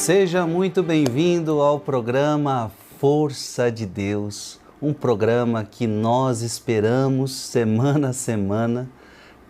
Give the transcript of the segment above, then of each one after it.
Seja muito bem-vindo ao programa Força de Deus, um programa que nós esperamos semana a semana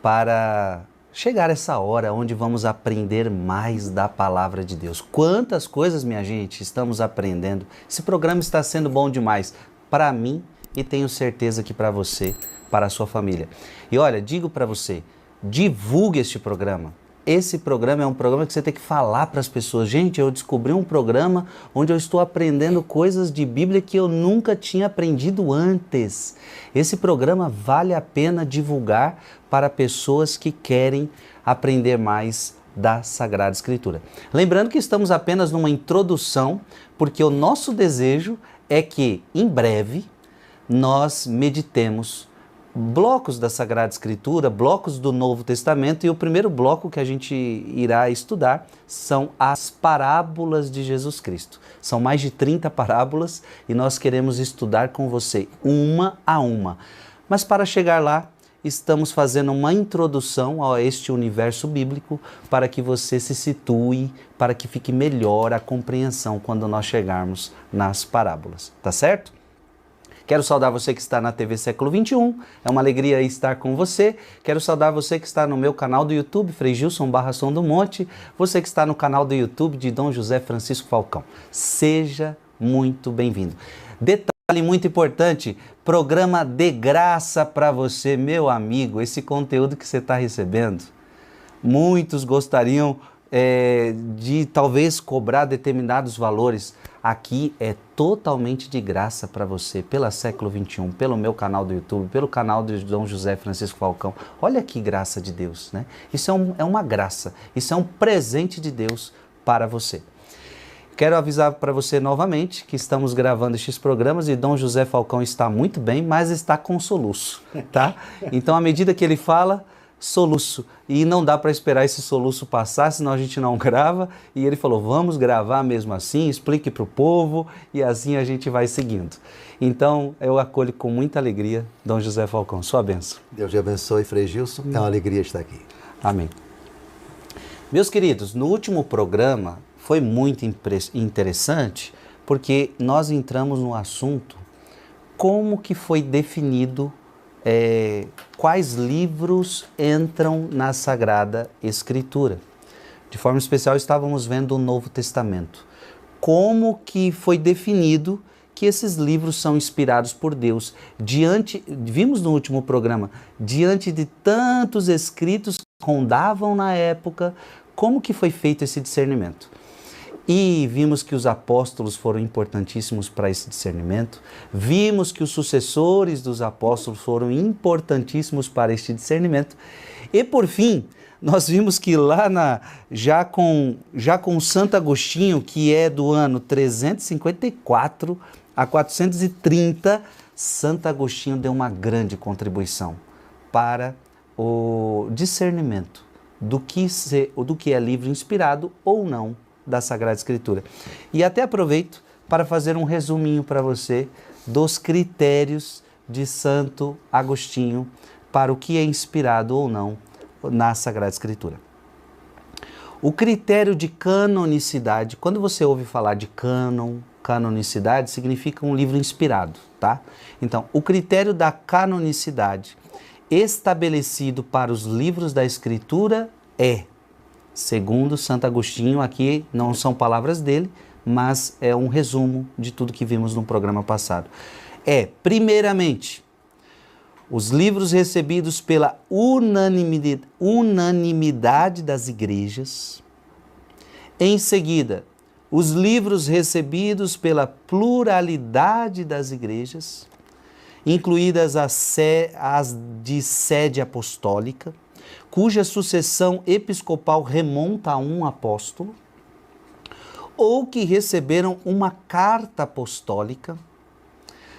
para chegar essa hora onde vamos aprender mais da Palavra de Deus. Quantas coisas, minha gente, estamos aprendendo. Esse programa está sendo bom demais para mim e tenho certeza que para você, para a sua família. E olha, digo para você, divulgue este programa. Esse programa é um programa que você tem que falar para as pessoas. Gente, eu descobri um programa onde eu estou aprendendo coisas de Bíblia que eu nunca tinha aprendido antes. Esse programa vale a pena divulgar para pessoas que querem aprender mais da Sagrada Escritura. Lembrando que estamos apenas numa introdução, porque o nosso desejo é que, em breve, nós meditemos blocos da Sagrada Escritura, blocos do Novo Testamento, e o primeiro bloco que a gente irá estudar são as parábolas de Jesus Cristo. São mais de 30 parábolas e nós queremos estudar com você uma a uma. Mas para chegar lá, estamos fazendo uma introdução a este universo bíblico para que você se situe, para que fique melhor a compreensão quando nós chegarmos nas parábolas, tá certo? Quero saudar você que está na TV Século XXI, é uma alegria estar com você. Quero saudar você que está no meu canal do YouTube, Frei Gilson Som do Monte, você que está no canal do YouTube de Dom José Francisco Falcão. Seja muito bem-vindo. Detalhe muito importante, programa de graça para você, meu amigo, esse conteúdo que você está recebendo. Muitos gostariam de talvez cobrar determinados valores. Aqui é totalmente de graça para você, pela Século XXI, pelo meu canal do YouTube, pelo canal de Dom José Francisco Falcão. Olha que graça de Deus, né? Isso é uma graça, isso é um presente de Deus para você. Quero avisar para você novamente que estamos gravando estes programas e Dom José Falcão está muito bem, mas está com soluço, tá? Então, à medida que ele fala, soluço, e não dá para esperar esse soluço passar, senão a gente não grava, e ele falou, vamos gravar mesmo assim, explique para o povo, e assim a gente vai seguindo. Então, eu acolho com muita alegria, Dom José Falcão, sua bênção. Deus te abençoe, Frei Gilson, é uma alegria estar aqui. Amém. Meus queridos, no último programa foi muito interessante, porque nós entramos no assunto como que foi definido quais livros entram na Sagrada Escritura. De forma especial, estávamos vendo o Novo Testamento. Como que foi definido que esses livros são inspirados por Deus? Vimos no último programa, diante de tantos escritos que rondavam na época, como que foi feito esse discernimento? E vimos que os apóstolos foram importantíssimos para esse discernimento, vimos que os sucessores dos apóstolos foram importantíssimos para este discernimento, e por fim, nós vimos que lá já com Santo Agostinho, que é do ano 354 a 430, Santo Agostinho deu uma grande contribuição para o discernimento do que é livro inspirado ou não da Sagrada Escritura. E até aproveito para fazer um resuminho para você dos critérios de Santo Agostinho para o que é inspirado ou não na Sagrada Escritura. O critério de canonicidade, quando você ouve falar de canonicidade, significa um livro inspirado, tá? Então, o critério da canonicidade estabelecido para os livros da Escritura é, segundo Santo Agostinho, aqui não são palavras dele, mas é um resumo de tudo que vimos no programa passado. Primeiramente, os livros recebidos pela unanimidade das igrejas. Em seguida, os livros recebidos pela pluralidade das igrejas, incluídas as de sede apostólica, cuja sucessão episcopal remonta a um apóstolo, ou que receberam uma carta apostólica,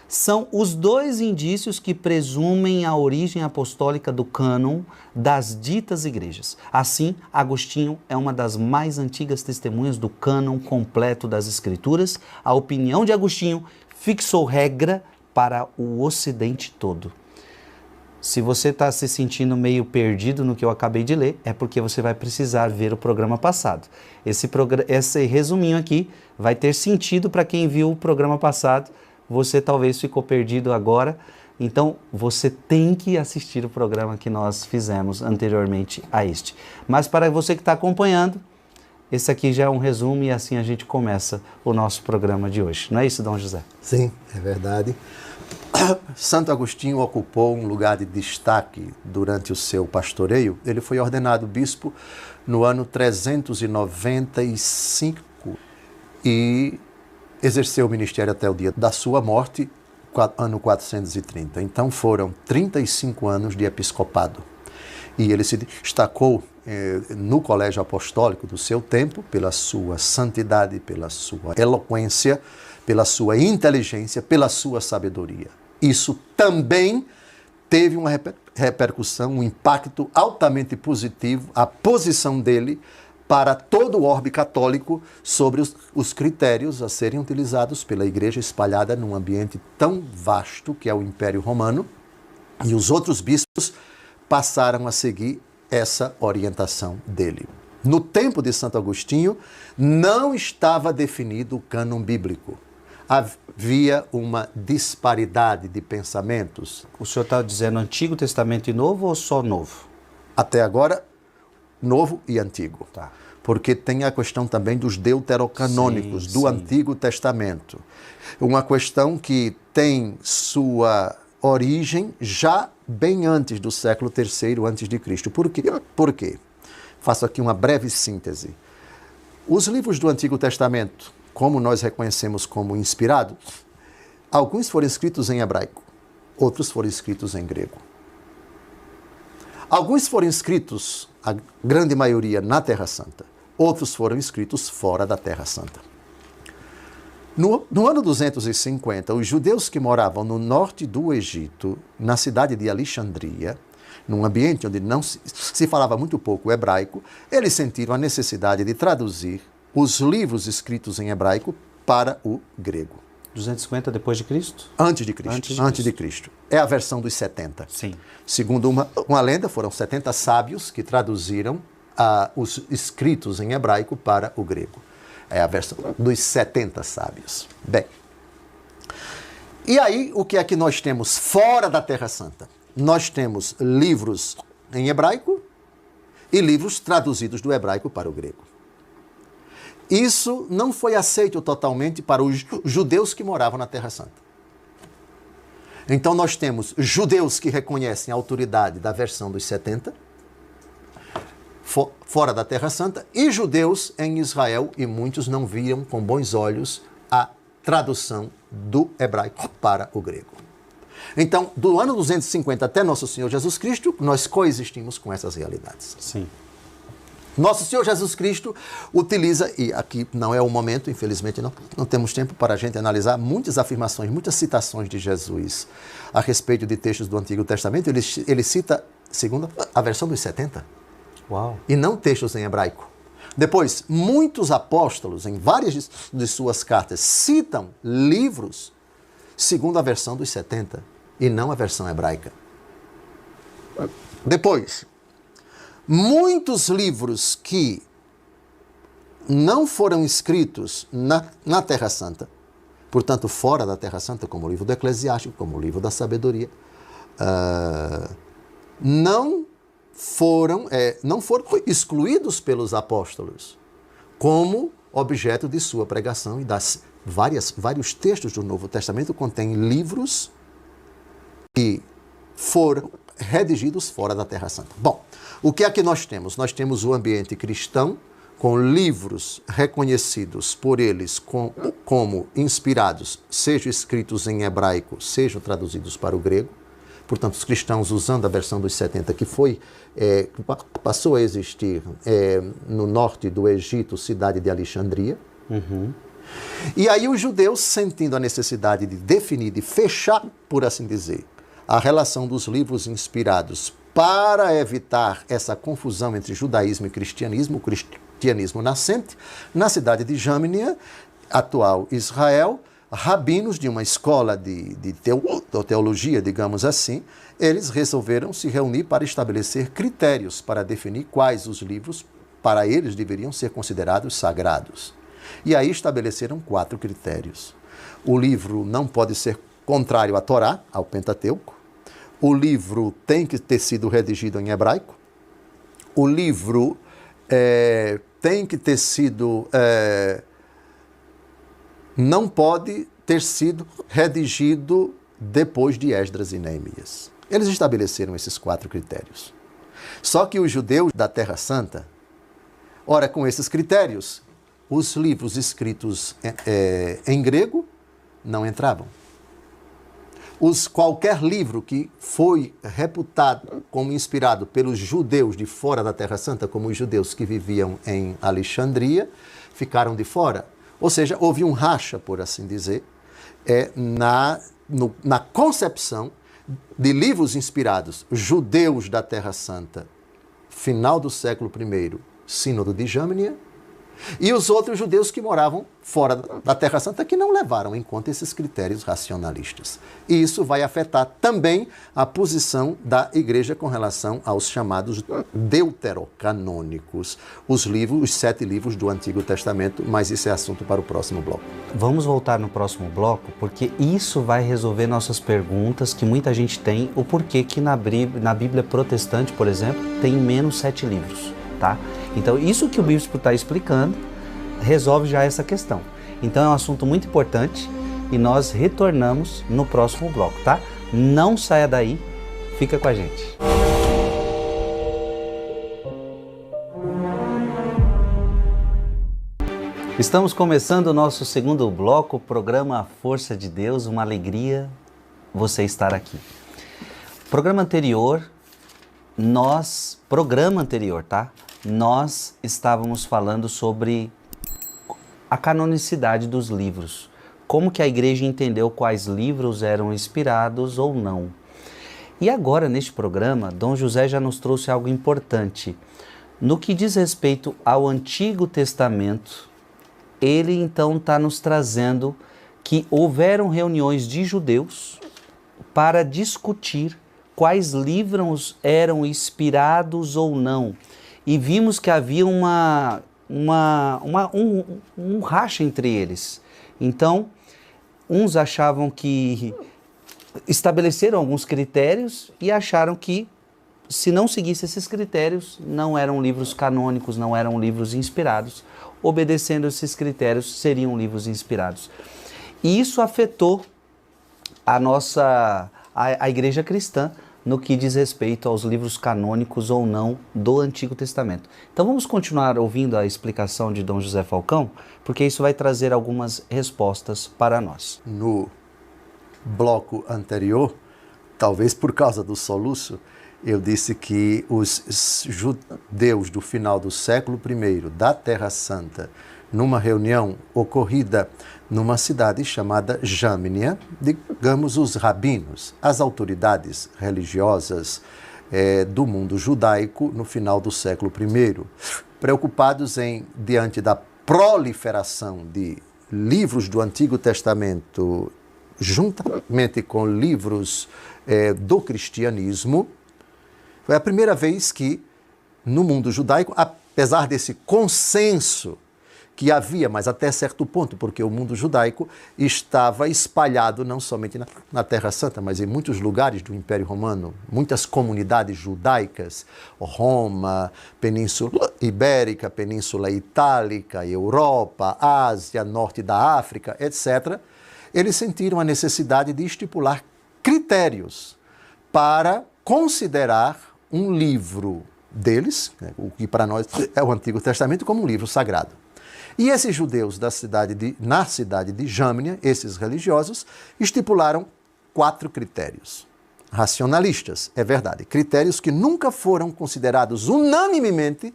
são os dois indícios que presumem a origem apostólica do cânon das ditas igrejas. Assim, Agostinho é uma das mais antigas testemunhas do cânon completo das Escrituras. A opinião de Agostinho fixou regra para o Ocidente todo. Se você está se sentindo meio perdido no que eu acabei de ler, é porque você vai precisar ver o programa passado. Esse resuminho aqui vai ter sentido para quem viu o programa passado. Você talvez ficou perdido agora, então você tem que assistir o programa que nós fizemos anteriormente a este. Mas para você que está acompanhando, esse aqui já é um resumo e assim a gente começa o nosso programa de hoje. Não é isso, Dom José? Sim, é verdade. Santo Agostinho ocupou um lugar de destaque durante o seu pastoreio. Ele foi ordenado bispo no ano 395 e exerceu o ministério até o dia da sua morte, ano 430. Então foram 35 anos de episcopado. E ele se destacou no colégio apostólico do seu tempo pela sua santidade, pela sua eloquência, pela sua inteligência, pela sua sabedoria. Isso também teve uma repercussão, um impacto altamente positivo, a posição dele para todo o orbe católico sobre os critérios a serem utilizados pela igreja espalhada num ambiente tão vasto que é o Império Romano, e os outros bispos passaram a seguir essa orientação dele. No tempo de Santo Agostinho, não estava definido o cânon bíblico. Havia uma disparidade de pensamentos. O senhor está dizendo Antigo Testamento e Novo ou só Novo? Até agora, Novo e Antigo. Tá. Porque tem a questão também dos deuterocanônicos do Antigo Testamento. Uma questão que tem sua origem já bem antes do século III a.C. Por quê? Faço aqui uma breve síntese. Os livros do Antigo Testamento, como nós reconhecemos como inspirados, alguns foram escritos em hebraico, outros foram escritos em grego. Alguns foram escritos, a grande maioria, na Terra Santa, outros foram escritos fora da Terra Santa. No ano 250, os judeus que moravam no norte do Egito, na cidade de Alexandria, num ambiente onde não se falava muito pouco hebraico, eles sentiram a necessidade de traduzir os livros escritos em hebraico para o grego. 250 depois de Cristo? Antes de Cristo. É a versão dos 70. Sim. Segundo uma lenda, foram 70 sábios que traduziram os escritos em hebraico para o grego. É a versão dos 70 sábios. Bem, e aí o que é que nós temos fora da Terra Santa? Nós temos livros em hebraico e livros traduzidos do hebraico para o grego. Isso não foi aceito totalmente para os judeus que moravam na Terra Santa. Então nós temos judeus que reconhecem a autoridade da versão dos 70, fora da Terra Santa, e judeus em Israel, e muitos não viam com bons olhos a tradução do hebraico para o grego. Então, do ano 250 até Nosso Senhor Jesus Cristo, nós coexistimos com essas realidades. Sim. Nosso Senhor Jesus Cristo utiliza, e aqui não é o momento, infelizmente não temos tempo para a gente analisar muitas afirmações, muitas citações de Jesus a respeito de textos do Antigo Testamento. Ele cita, segundo a versão dos 70. Uau. E não textos em hebraico. Depois, muitos apóstolos, em várias de suas cartas, citam livros segundo a versão dos 70 e não a versão hebraica. Depois, muitos livros que não foram escritos na Terra Santa, portanto fora da Terra Santa, como o livro do Eclesiástico, como o livro da Sabedoria, não foram excluídos pelos apóstolos como objeto de sua pregação, e vários textos do Novo Testamento contêm livros que foram redigidos fora da Terra Santa. Bom, o que é que nós temos? Nós temos o ambiente cristão com livros reconhecidos por eles como inspirados, sejam escritos em hebraico, sejam traduzidos para o grego. Portanto, os cristãos usando a versão dos 70, que passou a existir no norte do Egito, cidade de Alexandria. Uhum. E aí os judeus, sentindo a necessidade de definir, de fechar, por assim dizer, a relação dos livros inspirados para evitar essa confusão entre judaísmo e cristianismo, o cristianismo nascente, na cidade de Jâmnia, atual Israel, rabinos de uma escola de teologia, digamos assim, eles resolveram se reunir para estabelecer critérios para definir quais os livros para eles deveriam ser considerados sagrados. E aí estabeleceram 4 critérios. O livro não pode ser contrário à Torá, ao Pentateuco. O livro tem que ter sido redigido em hebraico. O livro tem que ter sido... não pode ter sido redigido depois de Esdras e Neemias. Eles estabeleceram esses 4 critérios. Só que os judeus da Terra Santa, ora, com esses critérios, os livros escritos em grego não entravam. Qualquer livro que foi reputado como inspirado pelos judeus de fora da Terra Santa, como os judeus que viviam em Alexandria, ficaram de fora. Ou seja, houve um racha, por assim dizer, na concepção de livros inspirados judeus da Terra Santa, final do século I, Sínodo de Jâmnia, e os outros judeus que moravam fora da Terra Santa, que não levaram em conta esses critérios racionalistas. E isso vai afetar também a posição da Igreja com relação aos chamados deuterocanônicos, os 7 livros do Antigo Testamento, mas isso é assunto para o próximo bloco. Vamos voltar no próximo bloco, porque isso vai resolver nossas perguntas que muita gente tem, o porquê que na Bíblia protestante, por exemplo, tem menos 7 livros, tá? Então, isso que o bispo está explicando resolve já essa questão. Então, é um assunto muito importante e nós retornamos no próximo bloco, tá? Não saia daí, fica com a gente. Estamos começando o nosso segundo bloco, o programa Força de Deus, uma alegria você estar aqui. Programa anterior, tá? Nós estávamos falando sobre a canonicidade dos livros, como que a igreja entendeu quais livros eram inspirados ou não. E agora, neste programa, Dom José já nos trouxe algo importante. No que diz respeito ao Antigo Testamento, ele então está nos trazendo que houveram reuniões de judeus para discutir quais livros eram inspirados ou não. E vimos que havia um racha entre eles. Então, uns achavam que estabeleceram alguns critérios e acharam que, se não seguisse esses critérios, não eram livros canônicos, não eram livros inspirados. Obedecendo esses critérios, seriam livros inspirados. E isso afetou a igreja cristã, no que diz respeito aos livros canônicos ou não do Antigo Testamento. Então vamos continuar ouvindo a explicação de Dom José Falcão, porque isso vai trazer algumas respostas para nós. No bloco anterior, talvez por causa do soluço, eu disse que os judeus do final do século I, da Terra Santa, numa reunião ocorrida numa cidade chamada Jâmnia, digamos os rabinos, as autoridades religiosas do mundo judaico no final do século I, preocupados diante da proliferação de livros do Antigo Testamento, juntamente com livros do cristianismo, foi a primeira vez que no mundo judaico, apesar desse consenso que havia, mas até certo ponto, porque o mundo judaico estava espalhado não somente na Terra Santa, mas em muitos lugares do Império Romano, muitas comunidades judaicas, Roma, Península Ibérica, Península Itálica, Europa, Ásia, Norte da África, etc., eles sentiram a necessidade de estipular critérios para considerar um livro deles, o que para nós é o Antigo Testamento, como um livro sagrado. E esses judeus na cidade de Jâmnia, esses religiosos, estipularam 4 critérios. Racionalistas, é verdade. Critérios que nunca foram considerados unanimemente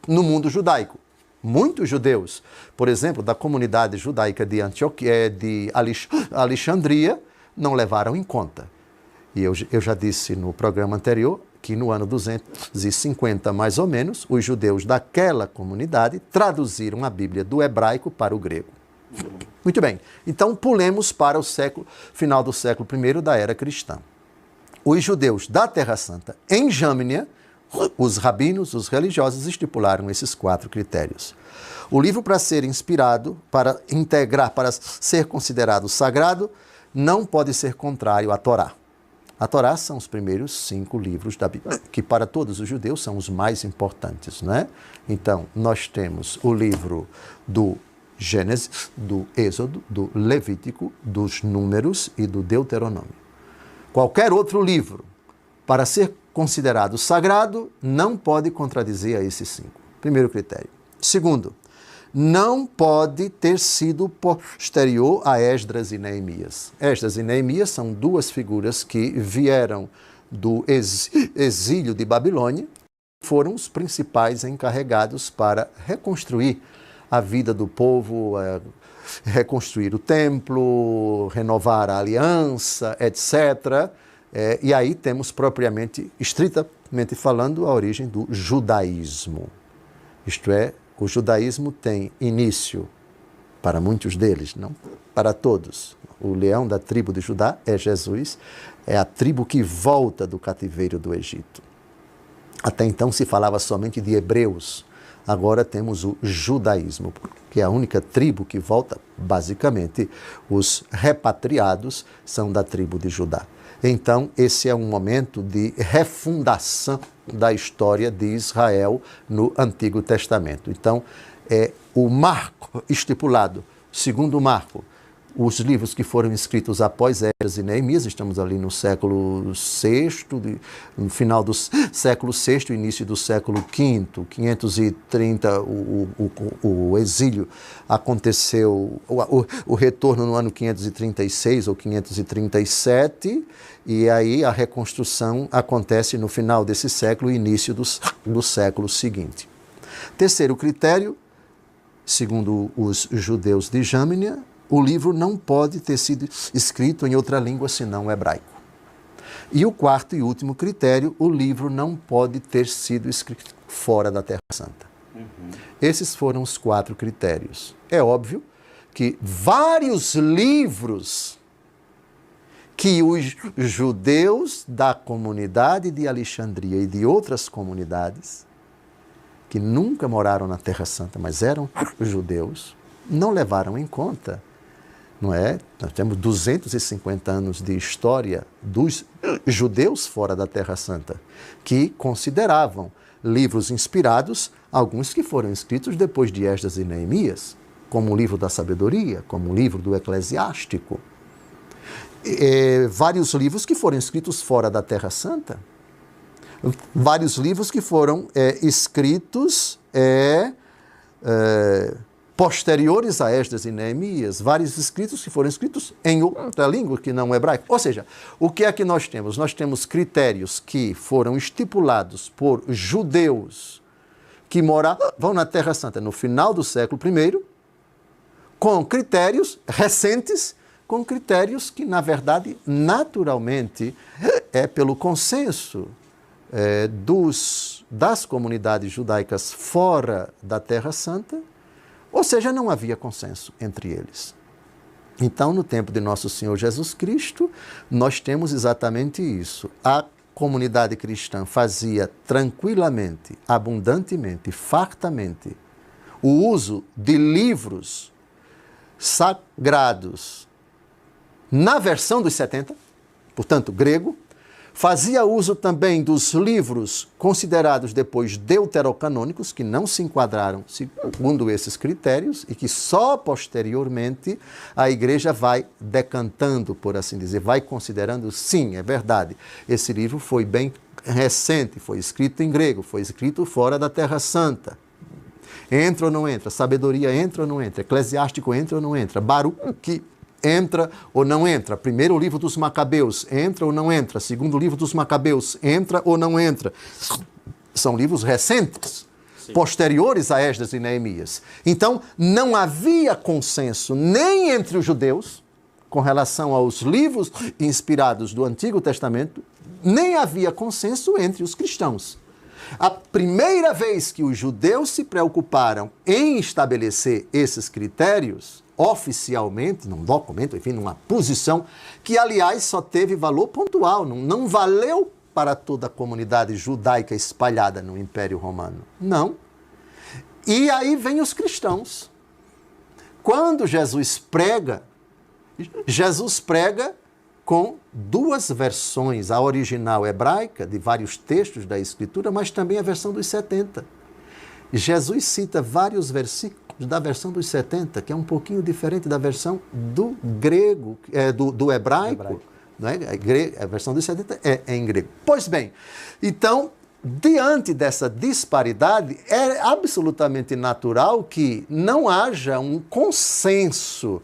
no mundo judaico. Muitos judeus, por exemplo, da comunidade judaica de Alexandria, não levaram em conta. E eu já disse no programa anterior que no ano 250, mais ou menos, os judeus daquela comunidade traduziram a Bíblia do hebraico para o grego. Muito bem. Então, pulemos para o final do século I da era cristã. Os judeus da Terra Santa, em Jâmnia, os rabinos, os religiosos, estipularam esses 4 critérios. O livro, para ser inspirado, para integrar, para ser considerado sagrado, não pode ser contrário à Torá. A Torá são os primeiros 5 livros da Bíblia, que para todos os judeus são os mais importantes, não é? Então, nós temos o livro do Gênesis, do Êxodo, do Levítico, dos Números e do Deuteronômio. Qualquer outro livro, para ser considerado sagrado, não pode contradizer a esses 5. Primeiro critério. Segundo, não pode ter sido posterior a Esdras e Neemias. Esdras e Neemias são 2 figuras que vieram do exílio de Babilônia, foram os principais encarregados para reconstruir a vida do povo, reconstruir o templo, renovar a aliança, etc. E aí temos propriamente, estritamente falando, a origem do judaísmo. Isto é, o judaísmo tem início, para muitos deles, não para todos. O leão da tribo de Judá é Jesus, é a tribo que volta do cativeiro do Egito. Até então se falava somente de hebreus. Agora temos o judaísmo, que é a única tribo que volta. Basicamente, os repatriados são da tribo de Judá. Então, esse é um momento de refundação da história de Israel no Antigo Testamento. Então, é o marco estipulado, segundo marco, os livros que foram escritos após Esdras e Neemias, estamos ali no século VI, no final do século VI, início do século V, 530, o exílio aconteceu, o retorno no ano 536 ou 537, e aí a reconstrução acontece no final desse século e início do século seguinte. Terceiro critério, segundo os judeus de Jâmnia, o livro não pode ter sido escrito em outra língua senão o hebraico. E o quarto e último critério, o livro não pode ter sido escrito fora da Terra Santa. Esses foram os 4 critérios. É óbvio que vários livros que os judeus da comunidade de Alexandria e de outras comunidades, que nunca moraram na Terra Santa, mas eram judeus, não levaram em conta. Não é? Nós temos 250 anos de história dos judeus fora da Terra Santa, que consideravam livros inspirados, alguns que foram escritos depois de Esdras e Neemias, como o livro da sabedoria, como o livro do eclesiástico. Vários livros que foram escritos fora da Terra Santa, vários livros que foram escritos posteriores a Esdras e Neemias, vários escritos que foram escritos em outra língua que não o hebraico. Ou seja, o que é que nós temos? Nós temos critérios que foram estipulados por judeus que moravam na Terra Santa no final do século I, com critérios recentes, com critérios que, na verdade, naturalmente, é pelo consenso das comunidades judaicas fora da Terra Santa. Ou seja, não havia consenso entre eles. Então, no tempo de nosso Senhor Jesus Cristo, nós temos exatamente isso. A comunidade cristã fazia tranquilamente, abundantemente, fartamente, o uso de livros sagrados na versão dos 70, portanto, grego, fazia uso também dos livros considerados depois deuterocanônicos, que não se enquadraram segundo esses critérios e que só posteriormente a igreja vai decantando, por assim dizer, vai considerando, sim, é verdade, esse livro foi bem recente, foi escrito em grego, foi escrito fora da Terra Santa. Entra ou não entra? Sabedoria entra ou não entra? Eclesiástico entra ou não entra? Baruque entra ou não entra? Primeiro livro dos Macabeus, entra ou não entra? Segundo livro dos Macabeus, entra ou não entra? São livros recentes, sim, posteriores a Esdras e Neemias. Então, não havia consenso nem entre os judeus, com relação aos livros inspirados do Antigo Testamento, nem havia consenso entre os cristãos. A primeira vez que os judeus se preocuparam em estabelecer esses critérios oficialmente, num documento, enfim, numa posição, que, aliás, só teve valor pontual, não valeu para toda a comunidade judaica espalhada no Império Romano. Não. E aí vem os cristãos. Quando Jesus prega com duas versões, a original hebraica, de vários textos da Escritura, mas também a versão dos 70. Jesus cita vários versículos da versão dos 70, que é um pouquinho diferente da versão do grego, do hebraico. Não é? A versão dos 70 é em grego. Pois bem, então, diante dessa disparidade, é absolutamente natural que não haja um consenso,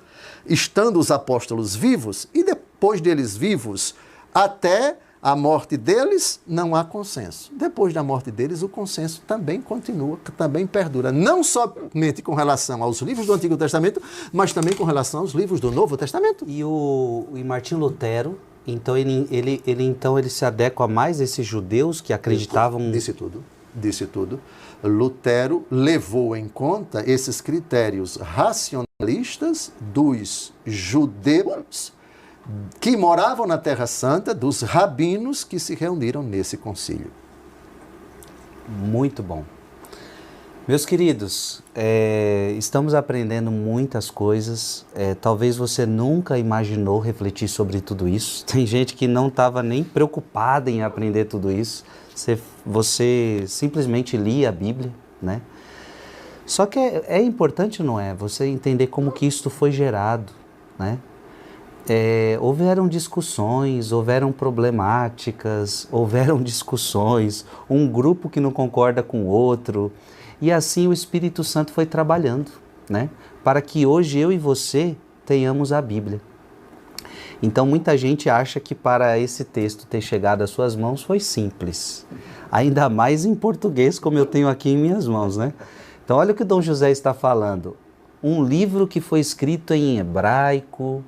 estando os apóstolos vivos, e depois deles vivos, até a morte deles, não há consenso. Depois da morte deles, o consenso também continua, também perdura. Não somente com relação aos livros do Antigo Testamento, mas também com relação aos livros do Novo Testamento. E Martinho Lutero, então ele se adequa mais a esses judeus que acreditavam... Disse tudo. Lutero levou em conta esses critérios racionalistas dos judeus que moravam na Terra Santa, dos rabinos que se reuniram nesse concílio. Muito bom. Meus queridos, estamos aprendendo muitas coisas. Talvez você nunca imaginou refletir sobre tudo isso. Tem gente que não estava nem preocupada em aprender tudo isso. Você simplesmente lia a Bíblia, né? Só que é importante, não é? Você entender como que isto foi gerado, né? Houveram discussões, houveram problemáticas, houveram discussões, um grupo que não concorda com o outro, e assim o Espírito Santo foi trabalhando, né? Para que hoje eu e você tenhamos a Bíblia. Então muita gente acha que para esse texto ter chegado às suas mãos foi simples, ainda mais em português, como eu tenho aqui em minhas mãos, né? Então olha o que Dom José está falando, um livro que foi escrito em hebraico.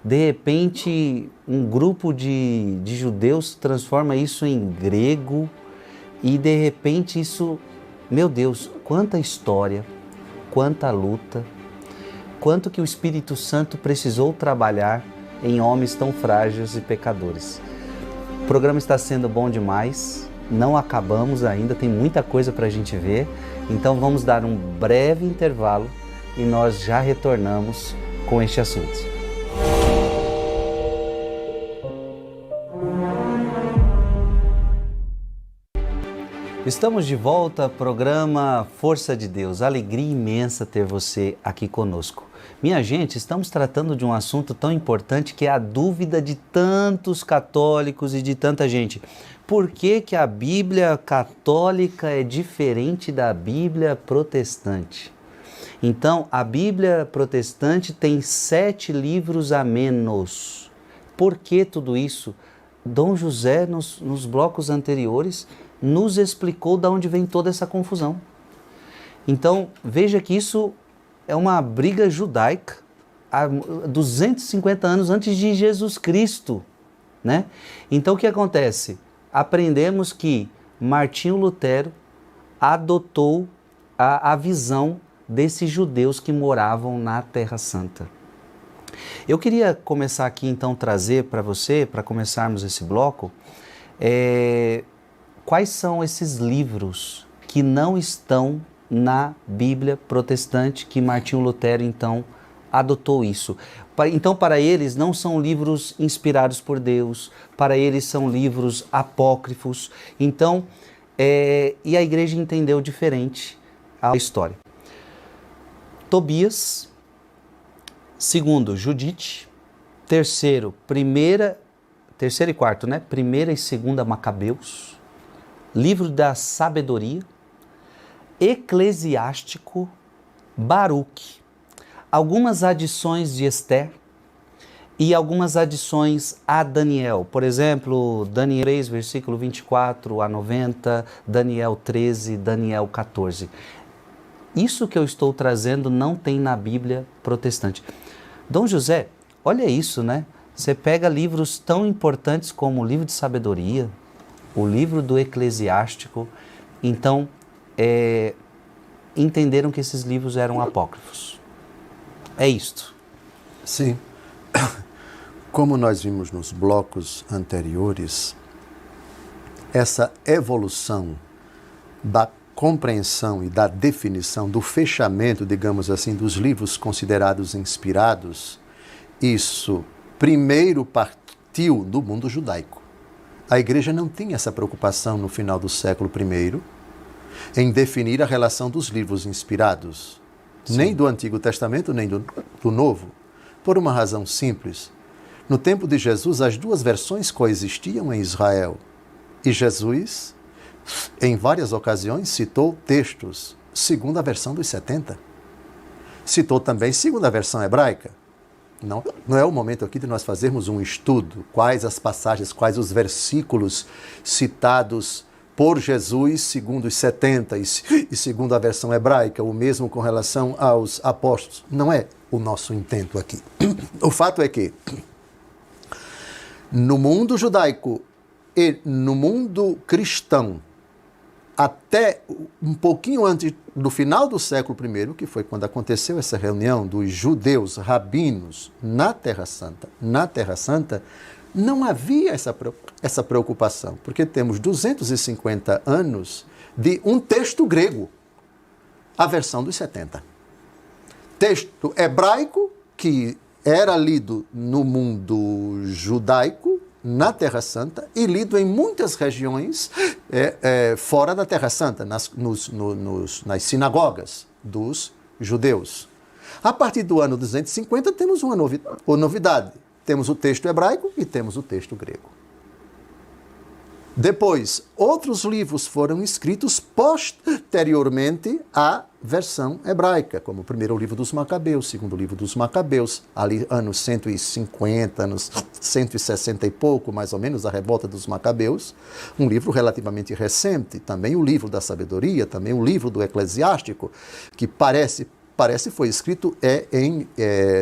De repente, um grupo de judeus transforma isso em grego e, de repente, isso... Meu Deus, quanta história, quanta luta, quanto que o Espírito Santo precisou trabalhar em homens tão frágeis e pecadores. O programa está sendo bom demais, não acabamos ainda, tem muita coisa para a gente ver. Então, vamos dar um breve intervalo e nós já retornamos com este assunto. Estamos de volta, programa Força de Deus. Alegria imensa ter você aqui conosco. Minha gente, estamos tratando de um assunto tão importante que é a dúvida de tantos católicos e de tanta gente. Por que que a Bíblia católica é diferente da Bíblia protestante? Então, a Bíblia protestante tem 7 livros a menos. Por que tudo isso? Dom José, nos blocos anteriores, nos explicou de onde vem toda essa confusão. Então, veja que isso é uma briga judaica há 250 anos antes de Jesus Cristo, né? Então, o que acontece? Aprendemos que Martinho Lutero adotou a visão desses judeus que moravam na Terra Santa. Eu queria começar aqui, então, trazer para você, para começarmos esse bloco, quais são esses livros que não estão na Bíblia protestante que Martinho Lutero, então, adotou isso. Então, para eles, não são livros inspirados por Deus, para eles são livros apócrifos. Então, e a igreja entendeu diferente a história. Tobias, segundo, Judite, terceiro e quarto, né? Primeira e segunda Macabeus, livro da sabedoria, Eclesiástico, Baruque, algumas adições de Esther e algumas adições a Daniel. Por exemplo, Daniel 3, versículo 24 a 90, Daniel 13, Daniel 14. Isso que eu estou trazendo não tem na Bíblia protestante. Dom José, olha isso, né? Você pega livros tão importantes como o livro de sabedoria, o livro do Eclesiástico, então entenderam que esses livros eram apócrifos. É isto. Sim. Como nós vimos nos blocos anteriores, essa evolução da compreensão e da definição, do fechamento, digamos assim, dos livros considerados inspirados, isso primeiro partiu do mundo judaico. A igreja não tinha essa preocupação no final do século I em definir a relação dos livros inspirados, nem do Antigo Testamento, nem do Novo, por uma razão simples. No tempo de Jesus, as duas versões coexistiam em Israel. E Jesus, em várias ocasiões, citou textos segundo a versão dos 70. Citou também segundo a versão hebraica. Não é o momento aqui de nós fazermos um estudo, quais as passagens, quais os versículos citados por Jesus segundo os 70 e segundo a versão hebraica, o mesmo com relação aos apóstolos. Não é o nosso intento aqui. O fato é que no mundo judaico e no mundo cristão, até um pouquinho antes do final do século I, que foi quando aconteceu essa reunião dos judeus rabinos na Terra Santa, não havia essa preocupação, porque temos 250 anos de um texto grego, a versão dos 70. Texto hebraico que era lido no mundo judaico, na Terra Santa, e lido em muitas regiões fora da Terra Santa, nas sinagogas dos judeus. A partir do ano 250 temos uma novidade. Temos o texto hebraico e temos o texto grego. Depois, outros livros foram escritos posteriormente à versão hebraica, como o primeiro livro dos Macabeus, o segundo livro dos Macabeus, ali anos 150, anos 160 e pouco, mais ou menos, a revolta dos Macabeus, um livro relativamente recente, também o livro da sabedoria, também o livro do Eclesiástico, que parece foi escrito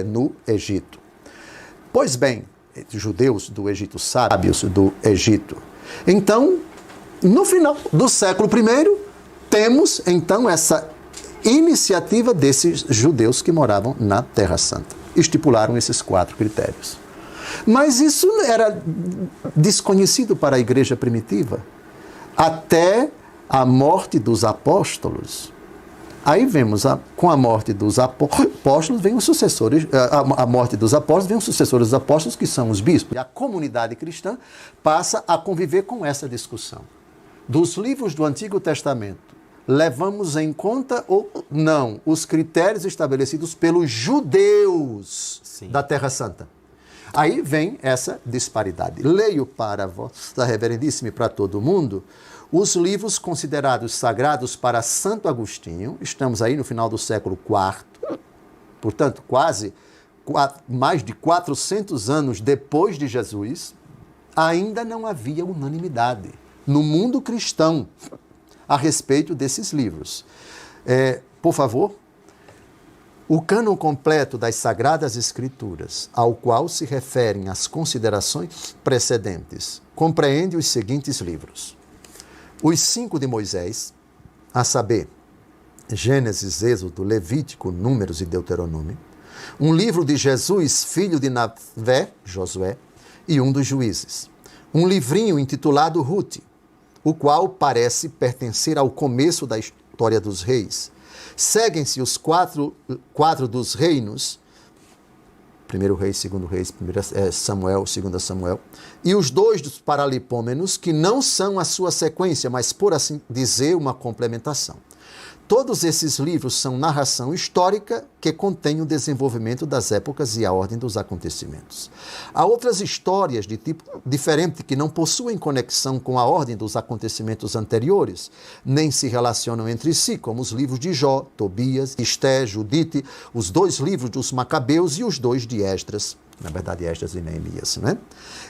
no Egito. Pois bem, judeus do Egito, sábios do Egito. Então, no final do século I, temos então essa iniciativa desses judeus que moravam na Terra Santa. Estipularam esses 4 critérios. Mas isso era desconhecido para a igreja primitiva, até a morte dos apóstolos. Aí vemos, com a morte dos apóstolos, vem os sucessores, a morte dos apóstolos, vem os sucessores dos apóstolos, que são os bispos. E a comunidade cristã passa a conviver com essa discussão. Dos livros do Antigo Testamento, levamos em conta ou não os critérios estabelecidos pelos judeus da Terra Santa? Aí vem essa disparidade. Leio para Vossa Reverendíssima e para todo mundo os livros considerados sagrados para Santo Agostinho. Estamos aí no final do século IV, portanto, mais de 400 anos depois de Jesus, ainda não havia unanimidade no mundo cristão a respeito desses livros. Por favor, o cânon completo das Sagradas Escrituras, ao qual se referem as considerações precedentes, compreende os seguintes livros: os 5 de Moisés, a saber, Gênesis, Êxodo, Levítico, Números e Deuteronômio, um livro de Jesus, filho de Navé, Josué, e um dos Juízes, um livrinho intitulado Rute, o qual parece pertencer ao começo da história dos reis. Seguem-se os quatro dos reinos, primeiro rei, segundo rei, Samuel, segunda Samuel, e os 2 dos paralipômenos, que não são a sua sequência, mas, por assim dizer, uma complementação. Todos esses livros são narração histórica que contém o desenvolvimento das épocas e a ordem dos acontecimentos. Há outras histórias de tipo diferente que não possuem conexão com a ordem dos acontecimentos anteriores, nem se relacionam entre si, como os livros de Jó, Tobias, Esté, Judite, os 2 livros dos Macabeus e os 2 de Esdras. Na verdade, Esdras e Neemias, né?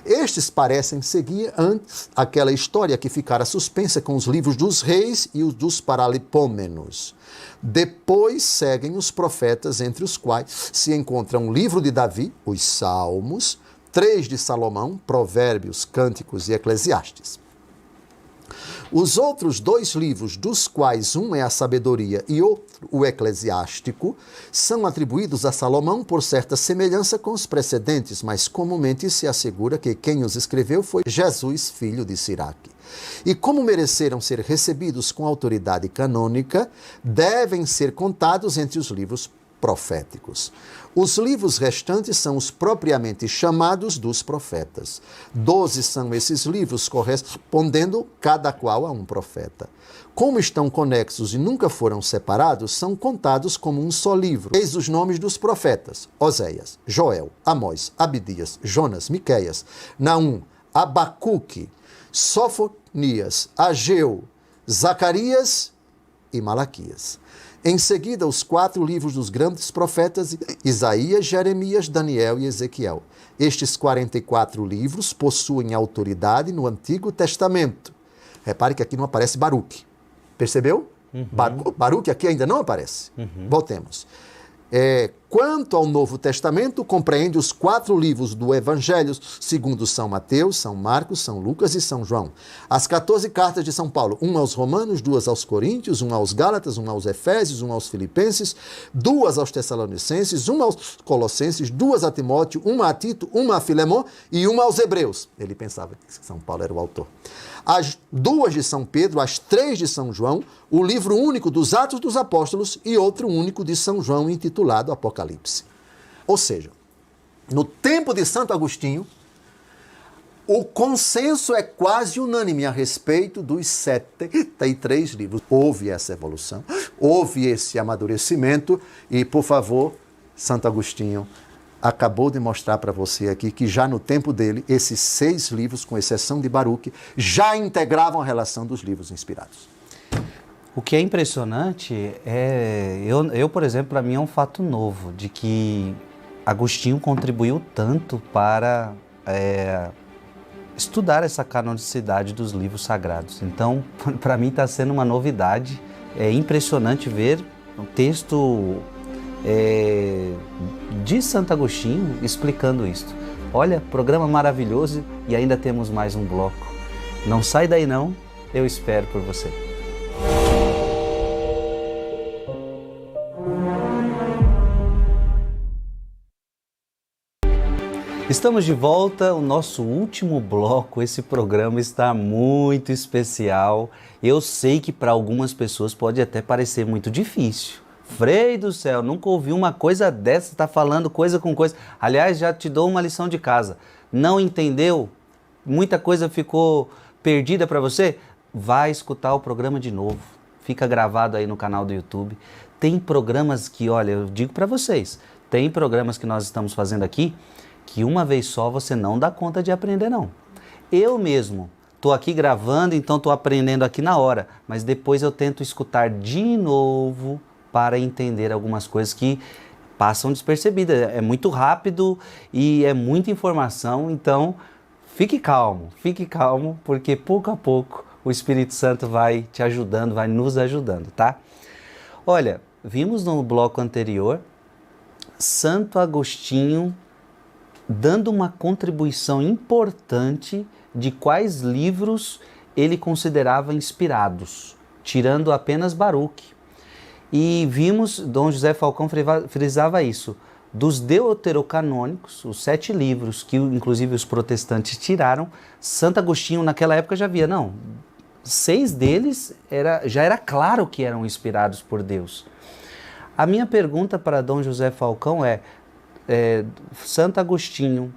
Estes parecem seguir antes aquela história que ficara suspensa com os livros dos reis e os dos paralipômenos. Depois seguem os profetas, entre os quais se encontram o livro de Davi, os Salmos, 3 de Salomão, Provérbios, Cânticos e Eclesiastes. Os outros 2 livros, dos quais um é a sabedoria e outro o eclesiástico, são atribuídos a Salomão por certa semelhança com os precedentes, mas comumente se assegura que quem os escreveu foi Jesus, filho de Siraque. E como mereceram ser recebidos com autoridade canônica, devem ser contados entre os livros proféticos. Os livros restantes são os propriamente chamados dos profetas. 12 são esses livros, correspondendo cada qual a um profeta. Como estão conexos e nunca foram separados, são contados como um só livro. Eis os nomes dos profetas: Oséias, Joel, Amós, Abdias, Jonas, Miqueias, Naum, Abacuque, Sofonias, Ageu, Zacarias e Malaquias. Em seguida, os 4 livros dos grandes profetas Isaías, Jeremias, Daniel e Ezequiel. Estes 44 livros possuem autoridade no Antigo Testamento. Repare que aqui não aparece Baruque. Percebeu? Baruque aqui ainda não aparece. Voltemos. Quanto ao Novo Testamento, compreende os 4 livros do Evangelho, segundo São Mateus, São Marcos, São Lucas e São João. As 14 cartas de São Paulo, 1 aos Romanos, 2 aos Coríntios, 1 aos Gálatas, 1 aos Efésios, 1 aos Filipenses, 2 aos Tessalonicenses, 1 aos Colossenses, 2 a Timóteo, 1 a Tito, 1 a Filemon e 1 aos Hebreus. Ele pensava que São Paulo era o autor. As 2 de São Pedro, as 3 de São João, o livro único dos Atos dos Apóstolos e outro único de São João, intitulado Apocalipse. Ou seja, no tempo de Santo Agostinho, o consenso é quase unânime a respeito dos 73 livros. Houve essa evolução, houve esse amadurecimento e, por favor, Santo Agostinho acabou de mostrar para você aqui que já no tempo dele, esses 6 livros, com exceção de Baruque, já integravam a relação dos livros inspirados. O que é impressionante eu por exemplo, para mim é um fato novo, de que Agostinho contribuiu tanto para estudar essa canonicidade dos livros sagrados. Então, para mim está sendo uma novidade, é impressionante ver um texto de Santo Agostinho explicando isto. Olha, programa maravilhoso e ainda temos mais um bloco. Não sai daí não, eu espero por você. Estamos de volta, o nosso último bloco. Esse programa está muito especial. Eu sei que para algumas pessoas pode até parecer muito difícil. Frei do céu, nunca ouvi uma coisa dessa, está falando coisa com coisa. Aliás, já te dou uma lição de casa. Não entendeu? Muita coisa ficou perdida para você? Vai escutar o programa de novo. Fica gravado aí no canal do YouTube. Tem programas que, olha, eu digo para vocês, tem programas que nós estamos fazendo aqui que uma vez só você não dá conta de aprender, não. Eu mesmo estou aqui gravando, então estou aprendendo aqui na hora, mas depois eu tento escutar de novo para entender algumas coisas que passam despercebidas. É muito rápido e é muita informação, então fique calmo, porque pouco a pouco o Espírito Santo vai te ajudando, vai nos ajudando, tá? Olha, vimos no bloco anterior Santo Agostinho dando uma contribuição importante de quais livros ele considerava inspirados, tirando apenas Baruque. E vimos, Dom José Falcão frisava isso, dos deuterocanônicos, os 7 livros que inclusive os protestantes tiraram, Santo Agostinho naquela época já via, 6 deles já era claro que eram inspirados por Deus. A minha pergunta para Dom José Falcão Santo Agostinho,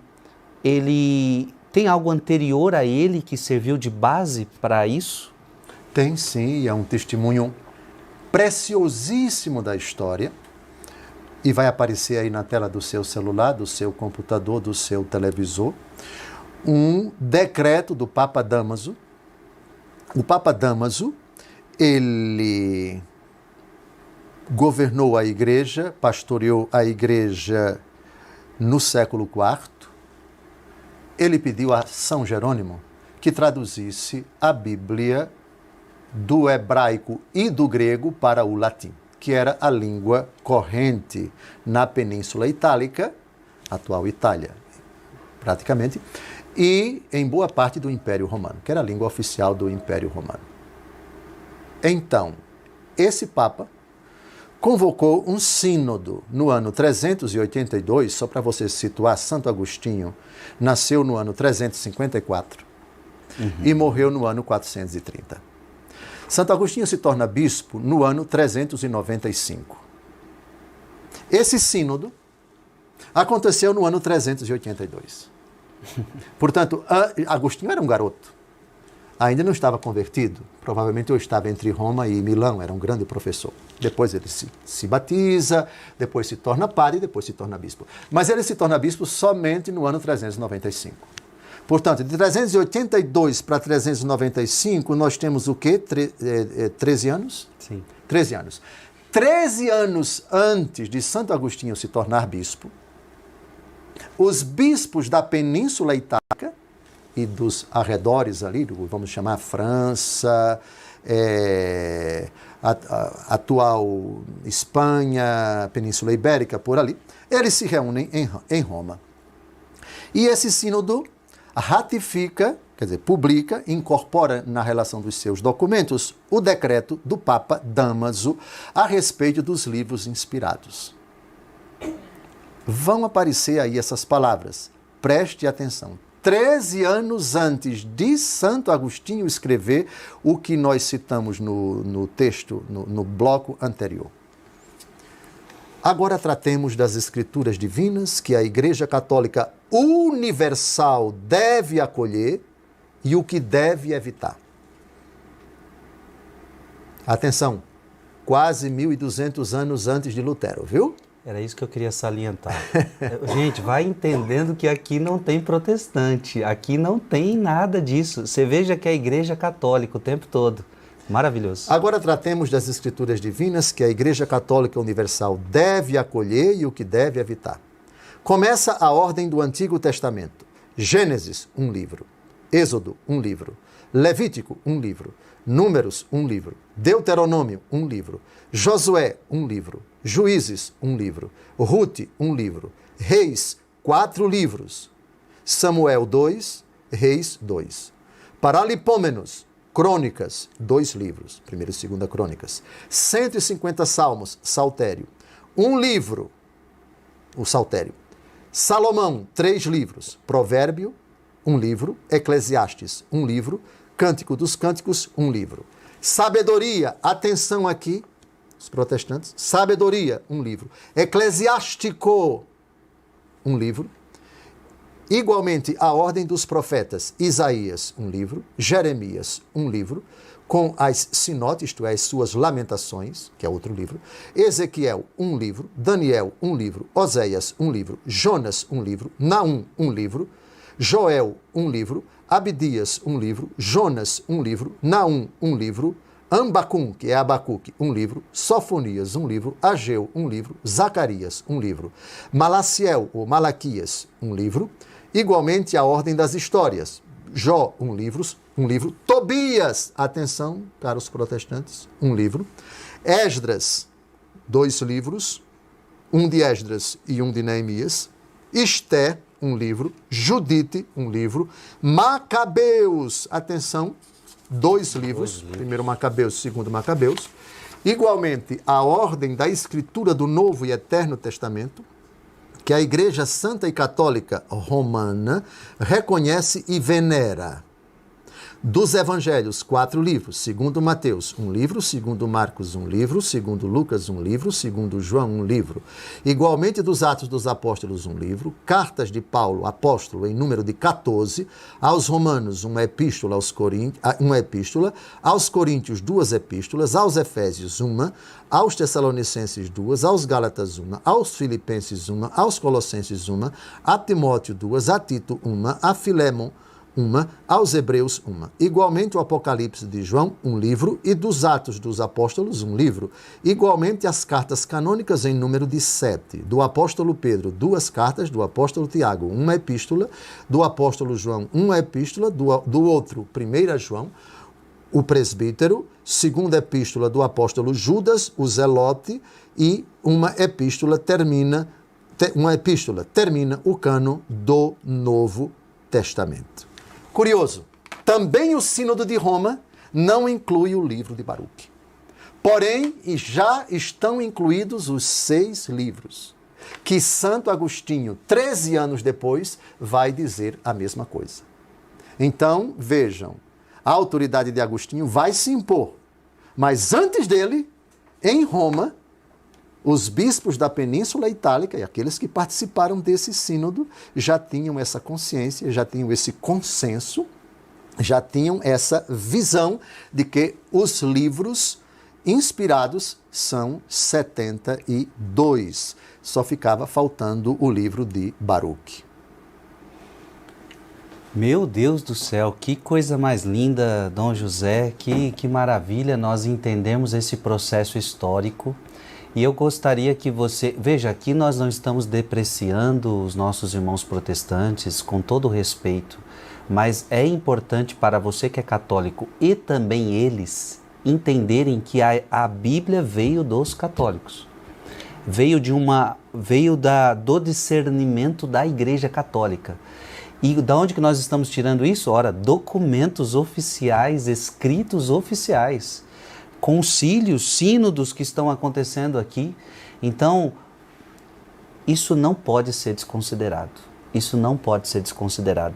ele tem algo anterior a ele que serviu de base para isso? Tem sim, é um testemunho preciosíssimo da história e vai aparecer aí na tela do seu celular, do seu computador, do seu televisor, um decreto do Papa Dámaso. O Papa Dámaso, ele governou a igreja, pastoreou a igreja no século IV. Ele pediu a São Jerônimo que traduzisse a Bíblia do hebraico e do grego para o latim, que era a língua corrente na Península Itálica, atual Itália, praticamente, e em boa parte do Império Romano, que era a língua oficial do Império Romano. Então, esse Papa convocou um sínodo no ano 382, só para você situar, Santo Agostinho nasceu no ano 354 e morreu no ano 430. Santo Agostinho se torna bispo no ano 395. Esse sínodo aconteceu no ano 382. Portanto, Agostinho era um garoto. Ainda não estava convertido. Provavelmente eu estava entre Roma e Milão, era um grande professor. Depois ele se batiza, depois se torna padre e depois se torna bispo. Mas ele se torna bispo somente no ano 395. Portanto, de 382 para 395, nós temos o quê? 13 anos? Sim. 13 anos. 13 anos antes de Santo Agostinho se tornar bispo, os bispos da Península Itálica e dos arredores ali, vamos chamar França, atual Espanha, Península Ibérica, por ali, eles se reúnem em Roma. E esse sínodo ratifica, quer dizer, publica, incorpora na relação dos seus documentos o decreto do Papa Dámaso a respeito dos livros inspirados. Vão aparecer aí essas palavras. Preste atenção. 13 anos antes de Santo Agostinho escrever o que nós citamos no texto, no bloco anterior. Agora tratemos das Escrituras Divinas que a Igreja Católica Universal deve acolher e o que deve evitar. Atenção, quase 1.200 anos antes de Lutero, viu? Era isso que eu queria salientar. Gente, vai entendendo que aqui não tem protestante, aqui não tem nada disso. Você veja que é a Igreja Católica o tempo todo. Maravilhoso. Agora tratemos das Escrituras Divinas que a Igreja Católica Universal deve acolher e o que deve evitar. Começa a ordem do Antigo Testamento. Gênesis, um livro. Êxodo, um livro. Levítico, um livro. Números, um livro. Deuteronômio, um livro. Josué, um livro. Juízes, um livro. Ruth, um livro. Reis, 4 livros. Samuel, 2. Reis, 2. Paralipômenos, Crônicas, 2 livros. 1ª e 2ª Crônicas. 150 salmos, Saltério. 1 livro, o Saltério. Salomão, 3 livros. Provérbio, 1 livro. Eclesiastes, 1 livro. Cântico dos Cânticos, 1 livro. Sabedoria, atenção aqui, os protestantes. Sabedoria, 1 livro. Eclesiástico, 1 livro. Igualmente, a ordem dos profetas, Isaías, 1 livro. Jeremias, 1 livro. Com as sinotes, isto é, as suas lamentações, que é outro livro. Ezequiel, 1 livro. Daniel, 1 livro. Oséias, 1 livro. Jonas, 1 livro. Naum, 1 livro. Joel, 1 livro. Abdias, 1 livro. Jonas, 1 livro. Naum, 1 livro. Ambacum, que é Abacuque, 1 livro. Sofonias, 1 livro. Ageu, 1 livro. Zacarias, 1 livro. Malaciel, ou Malaquias, 1 livro. Igualmente a ordem das histórias. Jó, 1 livro. Tobias, atenção, caros protestantes, 1 livro. Esdras, 2 livros. 1 de Esdras e 1 de Neemias. Esté, 1 livro. Judite, 1 livro. Macabeus, atenção, 2 livros. 1º Macabeus, 2º Macabeus. Igualmente, a ordem da escritura do Novo e Eterno Testamento, que a Igreja Santa e Católica Romana reconhece e venera. Dos Evangelhos, 4 livros. 2º Mateus, 1 livro. 2º Marcos, 1 livro. 2º Lucas, 1 livro. 2º João, 1 livro. Igualmente dos Atos dos Apóstolos, 1 livro. Cartas de Paulo, apóstolo, em número de 14. Aos Romanos, 1 epístola. Aos Coríntios, 2 epístolas. Aos Efésios, 1. Aos Tessalonicenses, 2. Aos Gálatas, 1. Aos Filipenses, 1. Aos Colossenses, 1. A Timóteo, 2. A Tito, 1. A Filémon, 1, aos Hebreus, 1. Igualmente o Apocalipse de João, 1 livro, e dos Atos dos Apóstolos, 1 livro. Igualmente as cartas canônicas em número de 7. Do apóstolo Pedro, 2 cartas. Do apóstolo Tiago, 1 epístola. Do apóstolo João, 1 epístola. Do outro, 1 João, o presbítero. 2ª epístola do apóstolo Judas, o Zelote. E uma epístola termina o cânon do Novo Testamento. Curioso, também o Sínodo de Roma não inclui o livro de Baruque. Porém, já estão incluídos os 6 livros, que Santo Agostinho, 13 anos depois, vai dizer a mesma coisa. Então, vejam, a autoridade de Agostinho vai se impor, mas antes dele, em Roma, os bispos da Península Itálica e aqueles que participaram desse sínodo já tinham essa consciência, já tinham esse consenso, já tinham essa visão de que os livros inspirados são 72. Só ficava faltando o livro de Baruque. Meu Deus do céu, que coisa mais linda, Dom José, que maravilha nós entendemos esse processo histórico. E eu gostaria que você... Veja, aqui nós não estamos depreciando os nossos irmãos protestantes, com todo respeito, mas é importante para você que é católico e também eles entenderem que a Bíblia veio dos católicos. Veio do discernimento da Igreja Católica. E da onde que nós estamos tirando isso? Ora, documentos oficiais, escritos oficiais, concílios, sínodos que estão acontecendo aqui. Então, isso não pode ser desconsiderado. Isso não pode ser desconsiderado.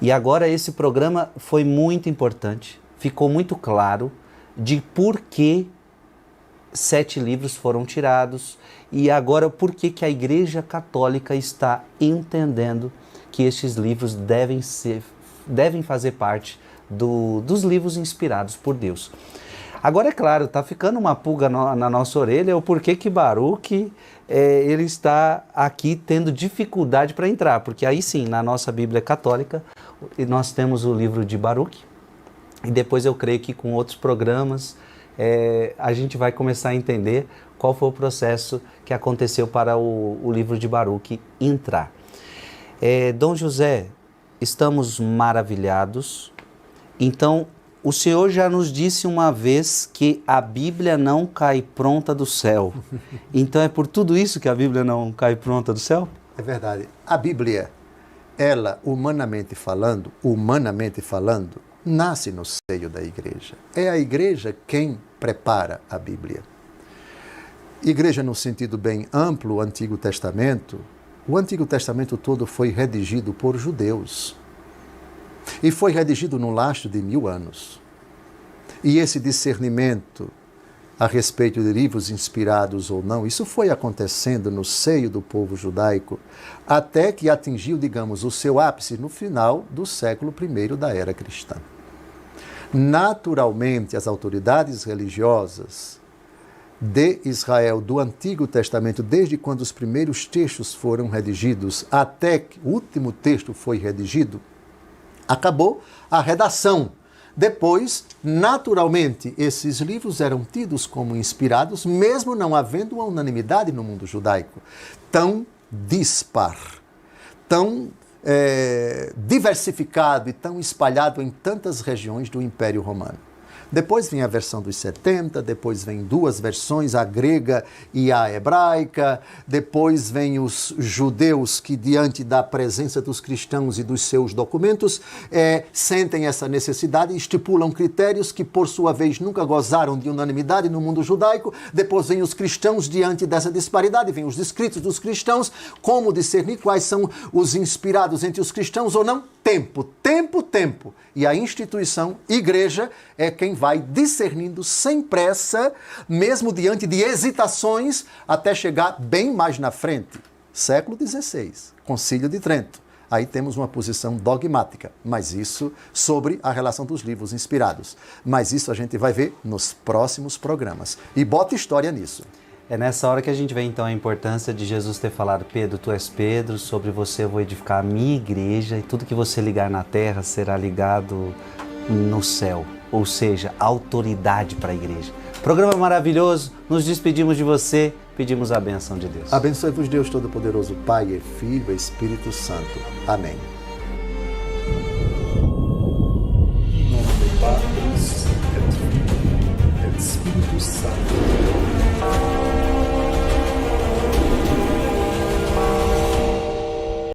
E agora esse programa foi muito importante, ficou muito claro de por que 7 livros foram tirados e agora por que a Igreja Católica está entendendo que estes livros devem fazer parte dos livros inspirados por Deus. Agora, é claro, está ficando uma pulga na nossa orelha o porquê que Baruque ele está aqui tendo dificuldade para entrar, porque aí sim, na nossa Bíblia Católica, nós temos o livro de Baruque, e depois eu creio que com outros programas a gente vai começar a entender qual foi o processo que aconteceu para o livro de Baruque entrar. Dom José, estamos maravilhados. Então, o Senhor já nos disse uma vez que a Bíblia não cai pronta do céu. Então é por tudo isso que a Bíblia não cai pronta do céu? É verdade. A Bíblia, ela, humanamente falando, nasce no seio da igreja. É a igreja quem prepara a Bíblia. Igreja no sentido bem amplo, o Antigo Testamento todo foi redigido por judeus. E foi redigido num lastro de 1000 anos. E esse discernimento a respeito de livros inspirados ou não, isso foi acontecendo no seio do povo judaico até que atingiu, digamos, o seu ápice no final do século I da era cristã. Naturalmente, as autoridades religiosas de Israel, do Antigo Testamento, desde quando os primeiros textos foram redigidos até que o último texto foi redigido, acabou a redação. Depois, naturalmente, esses livros eram tidos como inspirados, mesmo não havendo uma unanimidade no mundo judaico tão dispar, tão diversificado e tão espalhado em tantas regiões do Império Romano. Depois vem a versão dos 70, depois vem 2 versões, a grega e a hebraica, depois vem os judeus que, diante da presença dos cristãos e dos seus documentos, sentem essa necessidade e estipulam critérios que, por sua vez, nunca gozaram de unanimidade no mundo judaico. Depois vem os cristãos diante dessa disparidade, vem os escritos dos cristãos, como discernir quais são os inspirados entre os cristãos ou não? Tempo. E a instituição, igreja, é quem vai discernindo sem pressa, mesmo diante de hesitações, até chegar bem mais na frente. Século XVI, Concílio de Trento. Aí temos uma posição dogmática, mas isso sobre a relação dos livros inspirados. Mas isso a gente vai ver nos próximos programas. E bota história nisso. É nessa hora que a gente vê então a importância de Jesus ter falado: Pedro, tu és Pedro, sobre você eu vou edificar a minha igreja e tudo que você ligar na terra será ligado no céu. Ou seja, autoridade para a igreja. Programa maravilhoso, nos despedimos de você, pedimos a bênção de Deus. Abençoe-vos Deus Todo-Poderoso, Pai e Filho e Espírito Santo. Amém. Em nome do Pai, do Filho e do Espírito Santo.